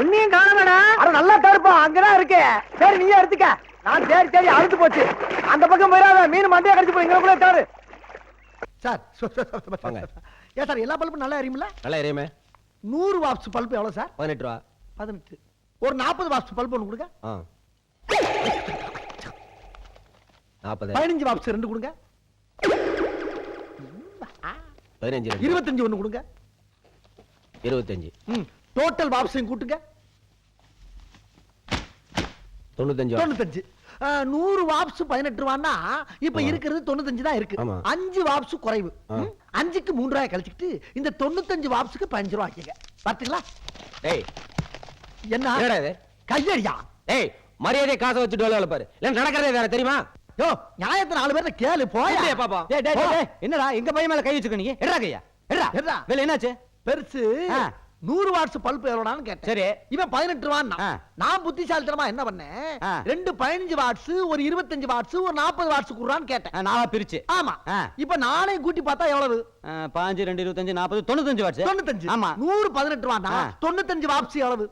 S5: ஒன்னையும் காணடா.
S3: அட நல்லா தருப்பா, அங்கதான் இருக்கு. சரி நீயே எடுத்துக்க. நான் சரி அழுத்து போச்சு. அந்த பக்கம் போயிடாத, மீன் மண்டையா கடிச்சு போய் இங்க தாரு.
S1: சார் ஏன் சார் எல்லா பல்பும் நல்லா எரியுமில்ல?
S6: நல்லா எரியுமே.
S1: 100 வாட்ஸ் பல்பு எவ்வளவு சார்?
S6: 18 ரூபா.
S1: 18. ஒரு 40 வாட்ஸ் பல்பு ஒன்று கொடுங்க.
S6: 40.
S1: 15 வாட்ஸ் 2 கொடுங்க.
S6: 15.
S1: 25 ஒன்று கொடுங்க.
S6: 25.
S1: டோட்டல் வாப்ஸையும் கூட்டுங்க.
S6: 95.
S1: 95. 100 வாப்ஸ் 18 ரூபான்னா இப்ப இருக்கிறது 95 தான் இருக்கு. 5 வாப்ஸ் குறைவு. 5க்கு 3 ரூபாய் கழிச்சிட்டு இந்த 95 வாப்ஸ்க்கு 15 ரூபாய் ஆக்கிங்க. பாத்தீங்களா?
S6: டேய்
S1: என்ன
S6: என்னடா இது?
S1: கையடியா?
S6: டேய் மரியாதை காசை வச்சுட்டு வேலை பாரு. இல்ல நடக்கிறதே வேற தெரியுமா?
S1: யோ நியாயத்தை 4 பேர்ல கேளு போயா.
S6: பாப்பா. டேய் என்னடா எங்க பையன் மேல கை வச்சுக்க நீங்க? எடா கையா எடா. வேலை என்னாச்சு?
S1: பெருசு 100 வாட்ஸ் பல்ப் எவ்வளவுன்னு கேட்டேன்.
S6: சரி
S1: இவன் 18 ரூபான்னா நான் புத்திசாலித்தனமா என்ன பண்ணேன், 2 15 வாட்ஸ், ஒரு 25 வாட்ஸ், ஒரு 40 வாட்ஸ் குடுறான்னு கேட்டேன்.
S6: நாளா பிரிச்சு.
S1: ஆமா. இப்ப நானே கூட்டி பார்த்தா எவ்வளவு?
S6: 5 2 25 40 95 வாட்ஸ்.
S1: 95.
S6: ஆமா.
S1: 100 18 ரூபான்னா 95 வாட்ஸ் எவ்வளவு?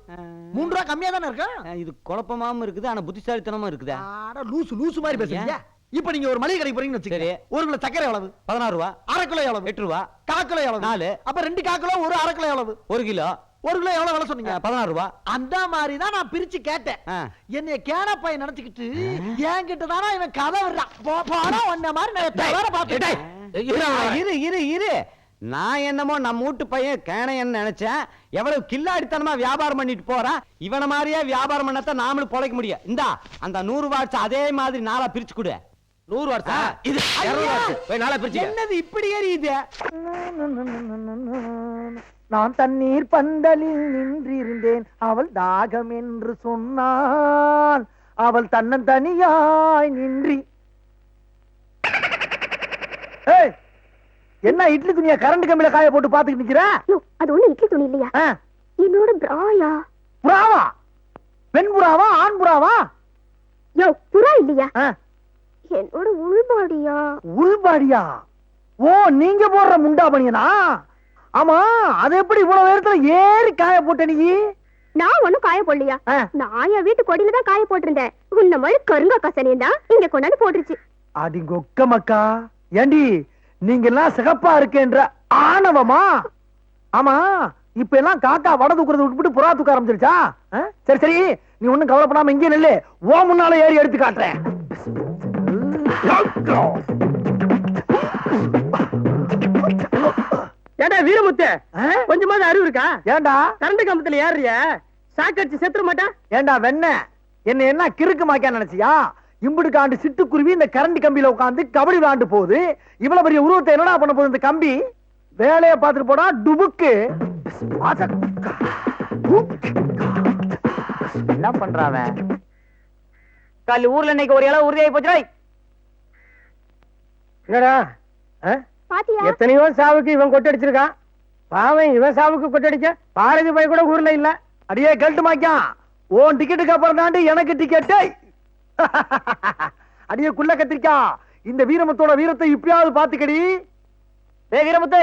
S1: 3 ரூபாய் கம்மியா தானே இருக்கு.
S6: இது குழப்பமாவும் இருக்குது, ஆனா புத்திசாலித்தனமா இருக்குதா?
S1: அட லூசு மாதிரி பேசுறீங்க. இப்ப நீங்க ஒரு மளிகை கடைக்கு போறீங்கன்னு வச்சுக்கோங்க. 1 கிலோ சக்கரை எவ்வளவு?
S6: 16 ரூபா.
S1: 1/2 கிலோ எவ்வளவு?
S6: 8 ரூபா.
S1: 1/4 கிலோ எவ்வளவு?
S6: 4.
S1: அப்ப 2 1/4 கிலோ, ஒரு 1/2 கிலோ எவ்வளவு?
S6: 1 கிலோ.
S1: 1 கிலோ எவ்வளவு விலை சொன்னீங்க?
S6: 16 ரூபா.
S1: அந்த மாதிரி தான் நான் பிரிச்சு கேட்டேன். என்னைய கேனப்பாய் நினைச்சுக்கிட்டு என்கிட்ட தானா இவன் கதை வர்றான். போனா ஒன்ன மாதிரி நான் தவற பாத்துட்டேன்.
S6: இரு நான் என்னமோ நம்ம வீட்டு பையன் கேனையன்னு நினைச்சேன். எவ்வளவு கில்லாடித்தனமா வியாபாரம் பண்ணிட்டு போறான். இவன மாதிரியே வியாபாரம் பண்ணத்தான் நாமளும் பொழைக்க முடியும். இந்தா அந்த 100 வாட்ஸ் அதே மாதிரி நாளா பிரிச்சு கொடு. 100 வாட்ஸா? இது 200 வாட்ஸ். போய் நாளா பிரிச்சு.
S1: என்னது இப்படி எரியுது?
S3: நான் தண்ணீர் பந்தலில் நின்றிருந்தேன், அவள் தாகம் என்று சொன்னான், அவள் தன்னந்தனியாய் நின்றி. என்ன இட்லி துணியா கரண்ட் கம்பியில காய போட்டு பாத்துக்கிட்டு நிக்கிற?
S2: அது ஒண்ணு இட்லி துணி இல்லையா, என்னோட பிராயா.
S3: புறாவா? பெண் புறாவா ஆண் புறாவா?
S2: யோ புறா இல்லையா, என்னோட உள்பாடியா.
S3: உள்பாடியா? ஓ நீங்க போடுற முண்டா பனியனா? ஆமா அது எப்படி இவ்வளவு நேரத்துல ஏறி காய போட்ட நீ?
S2: நான் ஒண்ணும் காய போடலையா, நான் என் வீட்டு கொடியில தான் காய போட்டிருந்தேன். உன்ன மாதிரி கருங்கா கசனியம் தான் இங்க கொண்டாந்து போட்டுருச்சு.
S3: அடி கொக்க மக்கா. ஏண்டி நீங்க எல்லாம் சிகப்பா இருக்கேன்ற ஆணவமா? ஆமா இப்ப எல்லாம் காக்கா வட தூக்குறத விட்டுவிட்டு புறா தூக்க ஆரம்பிச்சிருச்சா? சரி சரி நீ ஒண்ணும் கவலைப்படாம இங்கே நில்லு, ஓ முன்னால ஏறி எடுத்து காட்டுறேன்.
S5: ஏண்டா வீரமுத்து, கொஞ்சமாவது அறிவு இருக்கா?
S3: ஏண்டா
S5: கரண்ட் கம்பத்துல ஏறிய சாக்கடிச்சு செத்துற மாட்டா?
S3: ஏண்டா வெண்ண என்ன என்ன கிறுக்கு மாக்கா நினைச்சியா? இம்புடு காண்டு சிட்டுக்குருவி இந்த கரண்ட் கம்பியில உட்காந்து கபடி விளையாண்டு போகுது. இவ்வளவு பெரிய உருவத்தை என்னடா பண்ண போகுது இந்த கம்பி? வேலையை பார்த்துட்டு போடா டுபுக்கு.
S5: என்ன பண்றாவன்? காலி ஊர்ல இன்னைக்கு ஒரு இளவு உறுதியாகி போச்சு. என்னடா எத்தனையோ சாவுக்கு இவன் கொட்டடிச்சிருக்கான். பாவன் இவன் சாவுக்கு கொட்டடிக்க பாரதி போய் கூட ஊர்ல இல்ல.
S3: அடியே கழட்டு மாக்கா, ஓன் டிக்கெட்டுக்கு அப்புறம் தாண்டி எனக்கு டிக்கெட்டு. அடியே குள்ள கத்திரிக்கா, இந்த வீரமுத்தோட வீரத்தை இப்பயாவது பாத்துக்கடி.
S5: ஏய் வீரமுத்து,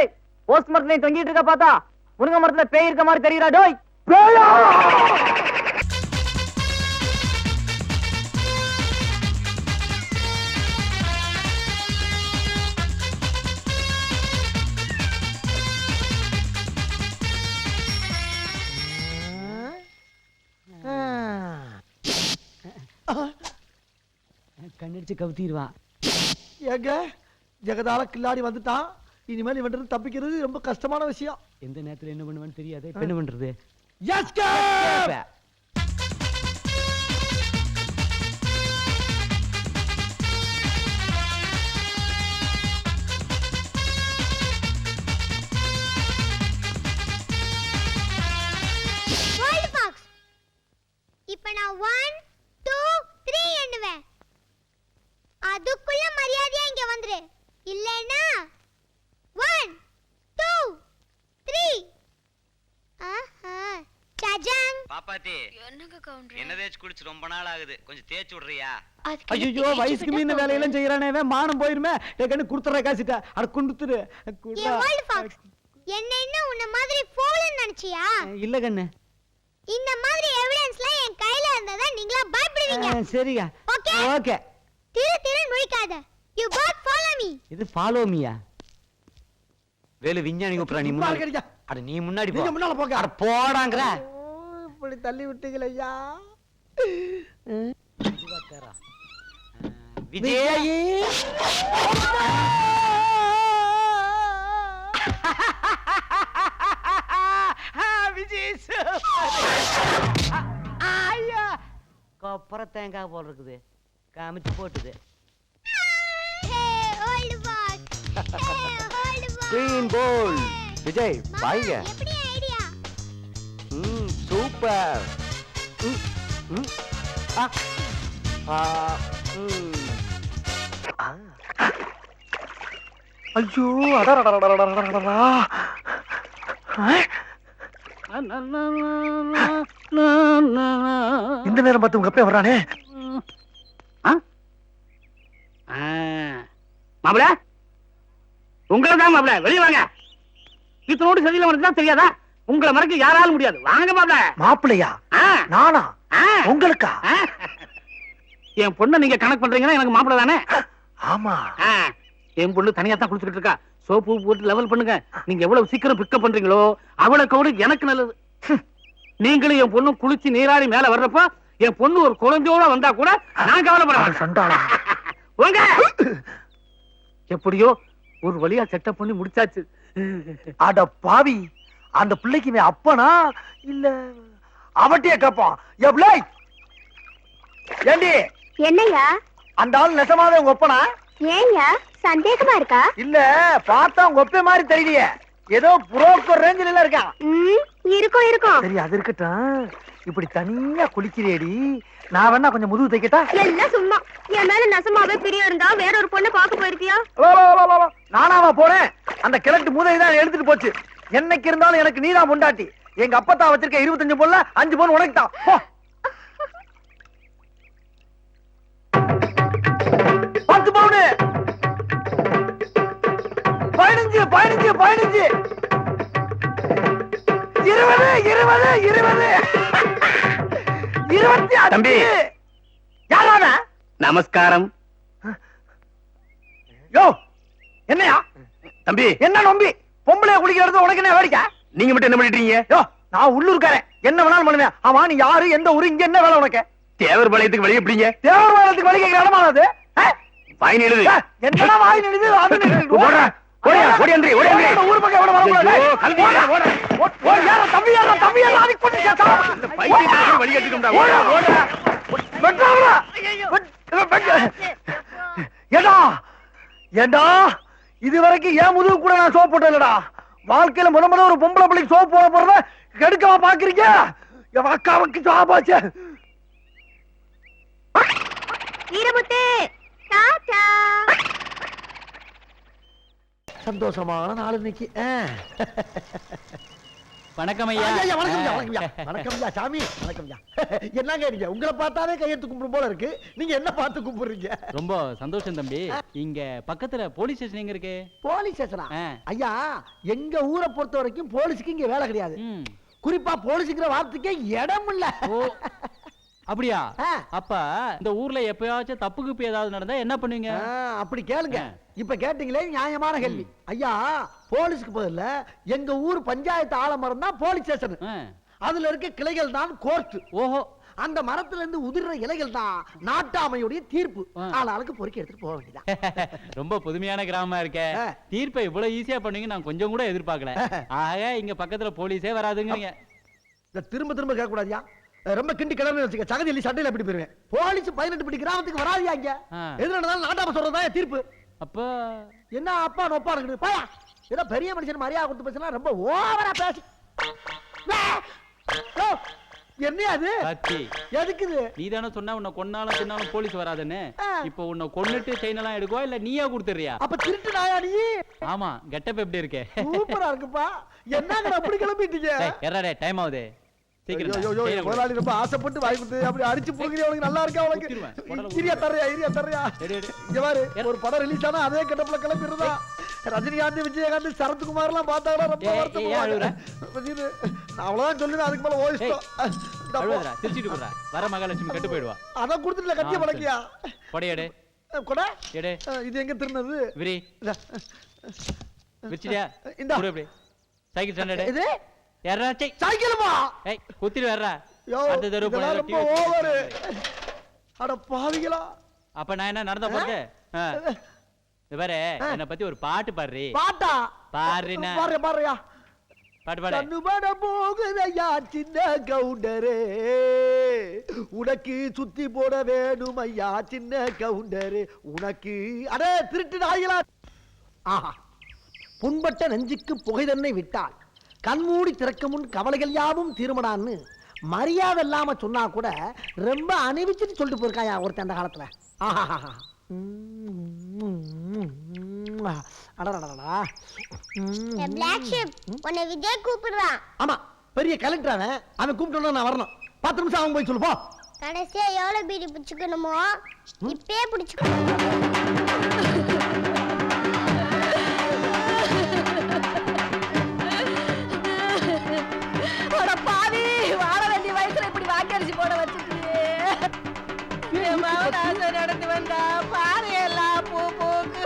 S5: போஸ்ட் மரத்துல தொங்கிட்டு இருக்க பார்த்தா முருங்க மரத்துல பேய் இருக்க மாதிரி தெரியுறா. டோய்
S3: பேயா?
S6: கண்ணடிச்சு கவுத்திடுவான்.
S1: ஏங்க ஜெகதால கில்லாடி வந்துட்டான். இனிமேல் இவன் தப்பிக்கிறது ரொம்ப கஷ்டமான விஷயம்.
S6: எந்த நேரத்துல என்ன பண்ணுவான்னு தெரியாது. இப்ப என்ன பண்றது?
S1: எஸ்கேப்!
S2: World box. இப்போ நான் 1 2 3 எண்ணுவேன். அதுக்குள்ள மரியாதையா இங்க வந்துரு. இல்லைனா 1 2 3. ஆஹா சஜாங்.
S8: பாப்பாத்தி
S2: என்னங்க கவுண்டர்?
S8: என்ன தேய்ச்சு குடிச்சு ரொம்ப நாள் ஆகுது, கொஞ்சம் தேய்ச்சு விடுறியா?
S6: ஐயோ வயசுக்கு மீன் வேலையெல்லாம் செய்யறானே, மானம் போயிருமே. கண்ணு குடுத்துற காசிட்ட அட குண்டுத்துரு.
S2: World box. என்ன உன்ன மாதிரி ஃபோல்னு நினைச்சியா?
S6: இல்ல கண்ணு,
S2: இந்த மாதிரி எவிடன்ஸ்லாம் என் கையில இருந்ததா நீங்களா பயப்படுவீங்க.
S6: சரியா?
S2: Okay
S6: okay.
S2: திரு முழிக்காத. You both follow me.
S6: இது ஃபாலோ மீயா? வேலு விஞ்ஞானி கூப்பிடுறா. நீ முன்னாடி
S1: கடியா.
S6: அட நீ முன்னாடி போ.
S1: நீங்க முன்னால போங்க.
S6: அட போடாங்கற.
S1: இப்படி தள்ளி விட்டீங்களே ஐயா.
S6: விஜய் விஜய் ஐயா கொப்பர தேங்காய் போல் இருக்குது. காமிச்சு போட்டுது.
S2: World box. World box.
S6: Green போல். விஜய் வாங்க.
S2: எப்படி ஐடியா?
S6: சூப்பர்.
S1: ஐயோ அடடடடடடடடடா. இந்த நேரம் பார்த்து உங்க அப்பா வர்றானே.
S3: மாப்பிள உங்களை தான் மாப்பிள, வெளியே வாங்க. இத்தனோடு சதியில உனக்கு தெரியாதா? உங்களை மறக்க யாராலும் முடியாது. வாங்க மாப்பிள.
S1: மாப்பிள்ளையா? நானா? உங்களுக்கா?
S3: என் பொண்ணை நீங்க கணக்கு பண்றீங்கன்னா எனக்கு மாப்பிள தானே?
S1: ஆமா.
S3: என் பொண்ணு தனியா தான் குளிச்சுக்கிட்டு இருக்கா. சோப்பு போட்டு லெவல் பண்ணுங்க. நீங்க எவ்வளவு சீக்கிரம் பிக்கப் பண்றீங்களோ அவ்வளவு எனக்கு நல்லது. நீங்களும் என் பொண்ணு குளிச்சு நீராடி மேல வர்றப்ப என் பொண்ணு ஒரு குழந்தையோட வந்தா கூட நான் கவலைப்படுறேன். வாங்க. எப்படியோ ஒரு வழியா செட்டப் பண்ணி முடிச்சாச்சு.
S1: அட பாவி, அந்த பிள்ளைக்கு நீ அப்பனா இல்ல அவட்டிய கேப்பான். எவ்ளோ ஏண்டி
S2: என்னையா?
S1: அந்த ஆள் நெசமாவே உங்க ஒப்பனா?
S2: ஏன்யா சந்தேகமா இருக்கா?
S1: இல்ல பார்த்தா உங்க ஒப்பே மாதிரி தெரியலையே. ஏதோ புரோக்கர் ரேஞ்சில எல்லாம் இருக்கான்.
S2: இருக்கும்.
S1: சரி அது இருக்கட்டும். இப்படி தனியா குளிக்கிறேடி, நான் வேணா கொஞ்சம் முதுகு தைக்கட்டா?
S2: எல்லாம் சும்மா. என் மேல நெசமாவே பிரியம் இருந்தா வேற ஒரு பொண்ணை பார்க்க போயிருக்கியா?
S1: நானாவா போறேன்? அந்த கிழட்டு மூதையை தான் எடுத்துட்டு போச்சு. என்னைக்கு இருந்தாலும் எனக்கு நீதான் பொண்டாட்டி. எங்க அப்பத்தா வச்சிருக்க 25 பொண்ணுல 5 பொண்ணு உனக்கு தான். 10 பவுனு 15 15 15 20 20 20
S3: தம்பி.
S1: யாரான?
S3: நமஸ்காரம்.
S1: யோ என்னையா
S3: தம்பி
S1: என்ன நம்பி பொம்பளைய குளிக்கிறது உனக்கு என்ன வேடிக்கை?
S3: நீங்க மட்டும் என்ன பண்ணிட்டீங்க?
S1: யோ நான் உள்ளூர்காரன், என்ன வேணாலும் பண்ணுவேன். ஆமா நீ யாரு, எந்த ஊரு, இங்க என்ன வேலை உனக்கு?
S3: தேவர் பாளையத்துக்கு வெளியே எப்படிங்க?
S1: தேவர் பாளையத்துக்கு வழி கேட்கிற இடமா அது?
S3: வாய் எழுது.
S1: என்னடா வாய் நிடுது? அது நிடுது. ஊர் பக்கம் எவ்வளவு வரக்கூடாது? தம்பி யாரா தம்பி யாரா அதுக்கு பண்ணி கேட்டா
S3: வழி கட்டிட்டோம்டா.
S1: ஏடா ஏண்டா இதுவரைக்கும் ஏன் முதுகு கூட நான் சோப் போட்டேன்டா. வாழ்க்கையில முத ஒரு பொம்பளை பிள்ளைக்கு சோப் போட போறத கெடுக்கவா பாக்குறீங்க? என் அக்காவுக்கு சாபாச்சு.
S2: வீரமுத்து டாடா.
S1: சந்தோஷமான நாள் இன்னைக்கு.
S6: வணக்கம் ஐயா.
S1: வணக்கம் ஐயா சாமி. வணக்கம் ஐயா. என்னங்க நீங்க உங்களை பார்த்தாலே கையெழுத்து கும்பிடும் போல இருக்கு. நீங்க என்ன பார்த்து கும்பிடுறீங்க?
S9: ரொம்ப சந்தோஷம் தம்பி. இங்க பக்கத்துல போலீஸ் ஸ்டேஷன் எங்க இருக்கு?
S1: போலீஸ் ஸ்டேஷனா? ஐயா எங்க ஊரை பொறுத்த வரைக்கும் போலீஸுக்கு இங்க வேலை கிடையாது. குறிப்பா போலீஸுங்கிற வார்த்தைக்கே இடம் இல்ல.
S9: அப்படியா? அப்ப இந்த ஊர்ல எப்பயாச்சும் தப்புக்கு ஏதாவது நடந்தா என்ன பண்ணுவீங்க?
S1: அப்படி கேளுங்க. இப்ப கேட்டீங்களே நியாயமான கேள்வி. ஐயா போலீஸ்க்கு பதில்ல எங்க ஊர் பஞ்சாயத்து ஆலமரம் தான் போலீஸ் ஸ்டேஷன். அதுல இருக்க கிளைகள் தான் கோர்ட்.
S9: ஓஹோ.
S1: அந்த மரத்துல இருந்து உதிர்ற இலைகள் தான் நாட்டாமையுடைய தீர்ப்பு. ஆளாளுக்கு பொறுக்கி எடுத்துட்டு போக வேண்டியதான்.
S9: ரொம்ப புதுமையான கிராமமா இருக்க. தீர்ப்பை இவ்வளவு ஈஸியா பண்ணுவீங்க நான் கொஞ்சம் கூட எதிர்பார்க்கல. ஆக இங்க பக்கத்துல போலீஸே வராதுங்க.
S1: திரும்ப திரும்ப கேட்க கூடாதியா. ரொம்ப கிண்டி கிளம்பி வச்சுக்க. சகதி எல்லி சட்டையில எப்படி போயிருவேன். போலீஸ் 18 படி கிராமத்துக்கு வராதியா இங்க. எது நடந்தாலும் நாட்டாம சொல்றதா தீர்ப்பு.
S9: அப்ப
S1: என்ன அப்பா நொப்பா இருக்குது பாயா. ஏதோ பெரிய மனுஷன் மரியாதை கொடுத்து பேசினா ரொம்ப ஓவரா பேசி. என்ன அது எதுக்குது?
S9: நீ தானே சொன்ன உன்னை கொன்னாலும் தின்னாலும் போலீஸ் வராதுன்னு. இப்போ உன்னை கொன்னுட்டு செயின் எல்லாம் எடுக்குவா இல்ல நீயா கொடுத்துறியா?
S1: அப்ப திருட்டு நாயா நீ?
S9: ஆமா கெட்டப் எப்படி இருக்கே?
S1: சூப்பரா இருக்குப்பா. என்னங்க அப்படி கிளம்பிட்டீங்க?
S9: எறடே டைம் ஆகுது.
S1: முதலாளி ரொம்ப ஆசைப்பட்டு வாங்கி கொடுத்து அப்படி அடிச்சு போகிறீங்க. அவனுக்கு நல்லா இருக்கா? அவனுக்கு இரியா தர்றியா? இங்க பாரு, ஒரு படம் ரிலீஸ் ஆனா அதே கட்டப்புல கிளம்பிடுறதா. ரஜினிகாந்த், விஜயகாந்த், சரத்குமார் எல்லாம் பார்த்தாங்களா ரொம்ப வருத்தப்படுவாங்க. அவ்வளவுதான் சொல்லுவேன். அதுக்கு மேல ஓடிட்டோம்.
S9: திருச்சிட்டு போறா. வர மகாலட்சுமி கட்டு போயிடுவா.
S1: அதான் கொடுத்துட்டுல கட்டிய பழக்கியா?
S9: கொடையடே
S1: கொடை
S9: எடே.
S1: இது எங்க திருநது?
S9: விரி விச்சியா இந்த அப்படி சைக்கிள் ஸ்டாண்டர்ட் இது ஏறாச்சே
S1: சைக்கிள்மா.
S9: ஏய் குத்திரு வரடா.
S1: யோ
S9: அடுத்த தெரு போறா.
S1: ரொம்ப ஓவர். அட பாவிகளா.
S9: அப்ப நான் என்ன நடந்து போறது? இவரே என்ன பத்தி ஒரு பாட்டு பாடுறீ.
S1: பாட்டா?
S9: பாடுறீனா?
S1: பாடுறியா?
S9: பாட்டு பாடு.
S1: கண்ணுபட போகுதையா சின்ன கவுண்டரே, உனக்கு சுத்தி போட வேணும் ஐயா சின்ன கவுண்டரே உனக்கு. அடே திருட்டு நாய்களா. ஆஹா. புண்பட்ட நெஞ்சுக்கு புகை தன்னை விட்டால் கண்மூடி திறக்க முன் கவலைகள் யாவும் தீர்மடான்னு மரியாதை இல்லாம சொன்னா கூட ரொம்ப அணிவிச்சுட்டு சொல்லிட்டு போயிருக்காயா ஒருத்தன் அந்த காலத்துல. ஆஹா. ஆமா பெரிய கலெக்டர் அவன் கூப்பிட்டு நான் வரணும். 10 நிமிஷம் அவன் போய் சொல்லுப்போ.
S2: கடைசியா எவ்வளவு பீடி பிடிச்சுக்கணுமோ இப்பே பிடிச்சுக்கணும்.
S10: வாழ வேண்டிய வயசுல இப்படி வாக்கரிசி போட வச்சுட்டியே. நடந்து வந்தா பாரு எல்லாம் பூ பூக்கு.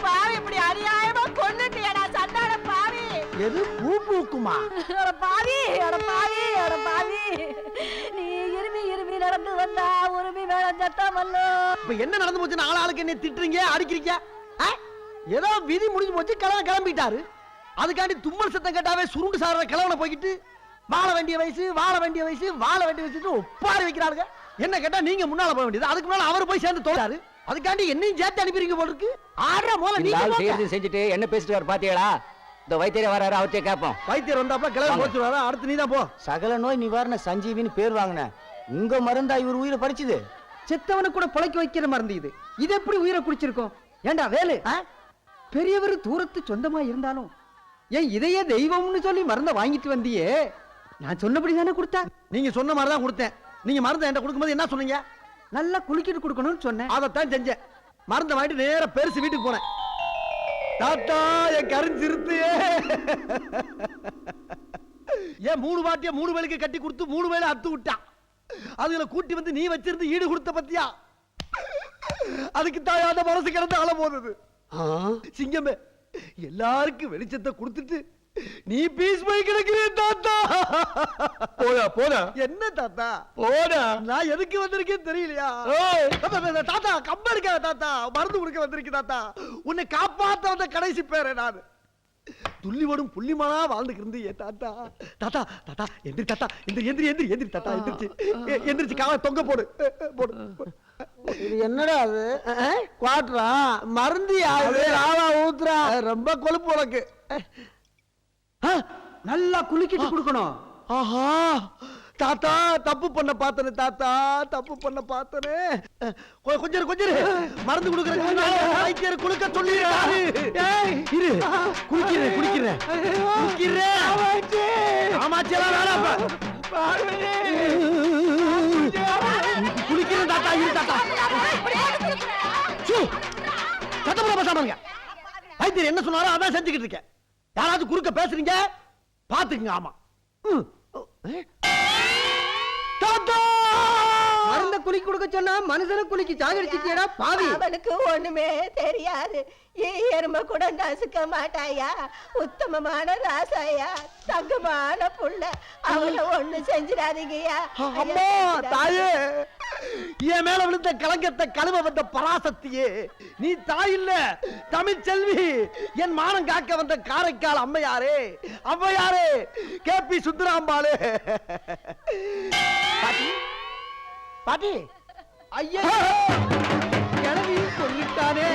S10: பாரு இப்படி அநியாயமா கொண்டுட்டியடா சண்டாட பாவி.
S1: எது பூ பூக்குமா?
S10: பாவி நீ இருமி நடந்து வந்தா உரிமை வேலை சத்தம் வல்லோ.
S1: இப்ப என்ன நடந்து போச்சுன்னு ஆளாளுக்கு என்ன திட்டுறீங்க அடிக்கிறீங்க? ஏதோ விதி முடிஞ்சு போச்சு. கிளம்பிட்டாரு. அதுக்காண்டி தும்மல் சத்தம் கேட்டாவே சுருண்டு சாடுற கிளவனை போய்கிட்டு வாழ வேண்டிய வயசு ஒப்பாரி வைக்கிறாருங்க. என்ன கேட்டா நீங்க முன்னால போக வேண்டியது. அதுக்கு முன்னால அவர் போய் சேர்ந்து தோறாரு. அதுக்காண்டி என்னையும் சேர்த்து அனுப்பிறீங்க போல இருக்கு. ஆடுற போல நீங்க
S6: செஞ்சுட்டு என்ன பேசிட்டு வர பாத்தீங்களா? இந்த வைத்தியர் வராரு, அவர்கிட்ட கேட்போம்.
S1: வைத்தியர் வந்தாப்ப கிளம்பி போச்சுருவாரு. அடுத்து நீ தான் போ.
S6: சகல நோய் நிவாரண சஞ்சீவின்னு பேர் வாங்கின உங்க மருந்தா இவர் உயிரை பறிச்சுது.
S3: செத்தவனை கூட பிழைக்க வைக்கிற மருந்து இது. இது எப்படி உயிரை குடிச்சிருக்கோம்? ஏண்டா வேலு, பெரியவர் தூரத்து சொந்தமா இருந்தாலும் ஏன் இதையே தெய்வம்னு சொல்லி மருந்த வாங்கிட்டு வந்தியே? நான் சொன்னபடி தானே கொடுத்தா?
S1: நீங்க சொன்ன மாதிரி தான் கொடுத்தேன். நீங்க மருந்தை என்கிட்ட கொடுக்கும்போது என்ன சொன்னீங்க?
S3: நல்லா குளிக்கிட்டு கொடுக்கணும்னு சொன்னேன்.
S1: அதைத்தான் செஞ்சேன். மருந்தை வாங்கிட்டு நேர பெருசு வீட்டுக்கு போனேன். தாத்தா என் கருஞ்சிருத்து ஏன் 3 வாட்டியா 3 வேலைக்கு கட்டி கொடுத்து 3 வேலை அத்து விட்டான். அதுல கூட்டி வந்து நீ வச்சிருந்து ஈடு கொடுத்த பத்தியா? அதுக்கு தாயாத மனசு கிடந்து அழ போகுது. சிங்கமே எல்லாருக்கும் வெளிச்சத்தை கொடுத்துட்டு நீ பீஸ் போய் கிடக்கிறே தாத்தா. போடா. என்ன தாத்தா போடா. நான் எதுக்கு வந்திருக்கேன் தெரியலையா? தாத்தா கம்ப இருக்க தாத்தா. மருந்து கொடுக்க வந்திருக்கேன் தாத்தா. உன்னை காப்பாத்த வந்த கடைசி பேர நான். துள்ளிவடும் புள்ளிமானா வாழ்ந்துக்கு இருந்து தாத்தா. தாத்தா தாத்தா எந்திரி தாத்தா. எந்திரி தாத்தா. எந்திரிச்சு காலை தொங்க போடு. இது என்னடா அது? குவாட்ரா மருந்து யாரு? ராவா ஊத்துறா. ரொம்ப கொழுப்பு உனக்கு.
S3: நல்லா குளிக்கிட்டு கொடுக்கணும்.
S1: ஆஹா தாத்தா தப்பு பண்ண பார்த்தனே தாத்தா. கொஞ்சம் மருந்து கொடுக்கற வைத்தியர் குடுக்க சொல்லிடுறாரு. இரு குடிக்கிறேன். ஆமாச்சேலாம் வேணாப்பா. குளிக்கிறேன் தாத்தா. இரு தாத்தா. சத்தம் போட பேசாமங்க. வைத்தியர் என்ன சொன்னாரோ அதான் செஞ்சுக்கிட்டு இருக்கேன். யாராவது குறுக்க பேசுறீங்க பாத்துக்குங்க. ஆமா தாத்தா மருந்த
S3: குளிக்க கொடுக்க சொன்னா மனுஷனை குளிக்கு சாகடிச்சிட்டியடா பாவி.
S10: அவனுக்கு ஒண்ணுமே தெரியாது. எருமை கூட நசுக்க மாட்டாயா. உத்தமமான ராசாயா, தங்கமான புள்ள. அவனை ஒண்ணு செஞ்சிடாதீங்கயா.
S1: அம்மா தாயே, என் மேல விழுந்த கலங்கத்தை கழுவ வந்த பராசக்தியே, நீ தாய் இல்ல தமிழ் செல்வி. என் மானம் காக்க வந்த காரைக்கால் அம்மையாரே, அம்மையாரே, கேபி சுந்தராம்பாளே.
S3: பாட்டி பாட்டி,
S1: ஐயா கிளவி சொல்லிட்டானே.